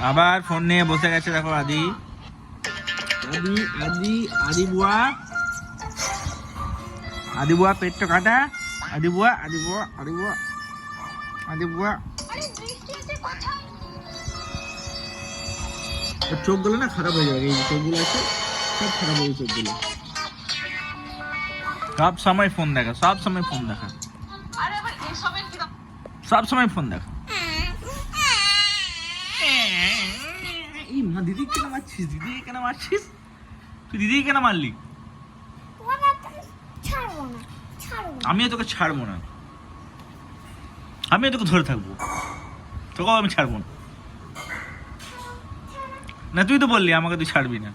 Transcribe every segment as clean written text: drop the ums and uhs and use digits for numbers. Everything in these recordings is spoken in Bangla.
আবার ফোন নিয়ে বসে গেছে দেখো আদি আদি আদি আদি বুয়া আদি বুয়া পেটটা কাটা আদি বুয়া আদি বুয়া আদি বুয়া আদি বুয়া চোখগুলো না খারাপ হয়ে যাবে, এই চোখগুলো আছে সব খারাপ হয়ে চোখগুলো, সব সময় ফোন দেখা, সব সময় ফোন দেখা, সব সময় ফোন দেখা। এই মা দিদি কেন মারছিস, দিদি কেন মারছিস, তুই দিদি কেন মারলি? আমিও তোকে ছাড়বো না, আমিও তোকে ধরে থাকবো, তোকেও আমি ছাড়বো না। না তুই তো বললি আমাকে তুই ছাড়বি না।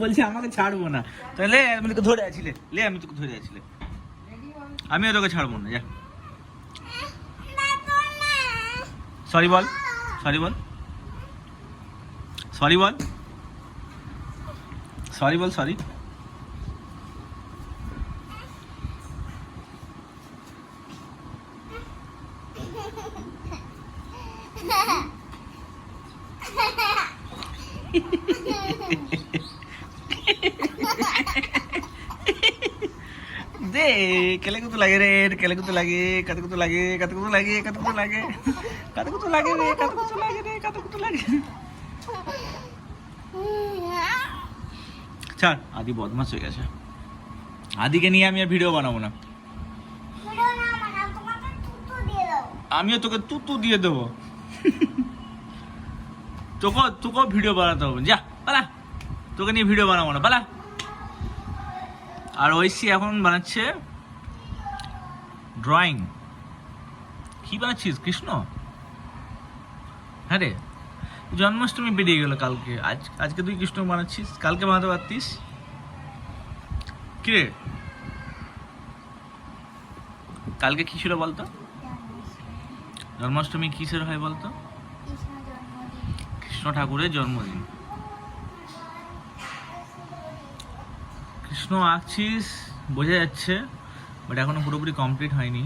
বলছি আমাকে ছাড়বো না, তাহলে আমি তোকে ধরে আছি, লে আমি তোকে ধরে আছি, আমিও তোকে ছাড়বো না। যা সরি বল, সরি বল, সরি বল, সরি বল, সরি। दे केले को तो लगे रे, केले को तो लगे, कते को तो लगे, कते को तो लगे, कते को तो लगे, कते को तो लगे रे, कते को तो लगे रे, कते को तो लगे। चल आदि बदमाश হয়ে গেছে, আদিকে নিয়ে আমি আর ভিডিও বানাবো না। আমিও তোকে তুতু দিয়ে দেবো, তোকে ভিডিও বানাতে হবে, যা পালা, তোকে নিয়ে ভিডিও বানাবো না, পালা। আর ঐশী এখন বানাচ্ছে ড্রয়িং। কি বানাচ্ছিস কৃষ্ণ? হ্যাঁ রে, জন্মাষ্টমী বেরিয়ে গেল কালকে, আজকে তুই কৃষ্ণ বানাচ্ছিস, কালকে বানাতে পারতিস। কি রে কালকে কি ছিল বলতো? জন্মাষ্টমী কিসের হয় বলতো? কৃষ্ণ ঠাকুরের জন্মদিন। কৃষ্ণ আঁকছিস বোঝা যাচ্ছে, বাট এখনো পুরোপুরি কমপ্লিট হয়নি।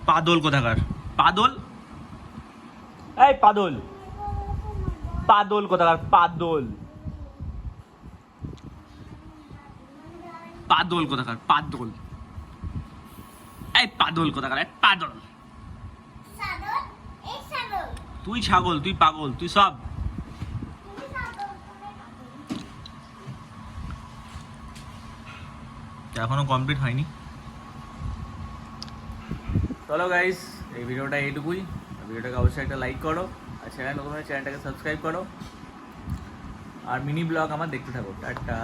পাদল কোথাকার, পাদল, এই পাদল, পাদল কোথাকার, পাদল, পাদল কোথাকার, পাদল, এই পাদল কোথাকার, পাদল। তুই ছাগল, তুই পাগল, তুই সব। এখনো কমপ্লিট হয়নি। চলো গাইস, এই ভিডিওটা এইটুকুই। ভিডিওটাকে অবশ্যই একটা লাইক করো, আর চ্যানেল নতুন হলে চ্যানেলটাকে সাবস্ক্রাইব করো, আর মিনি ব্লগ আমার দেখতে থাকো। টাটা।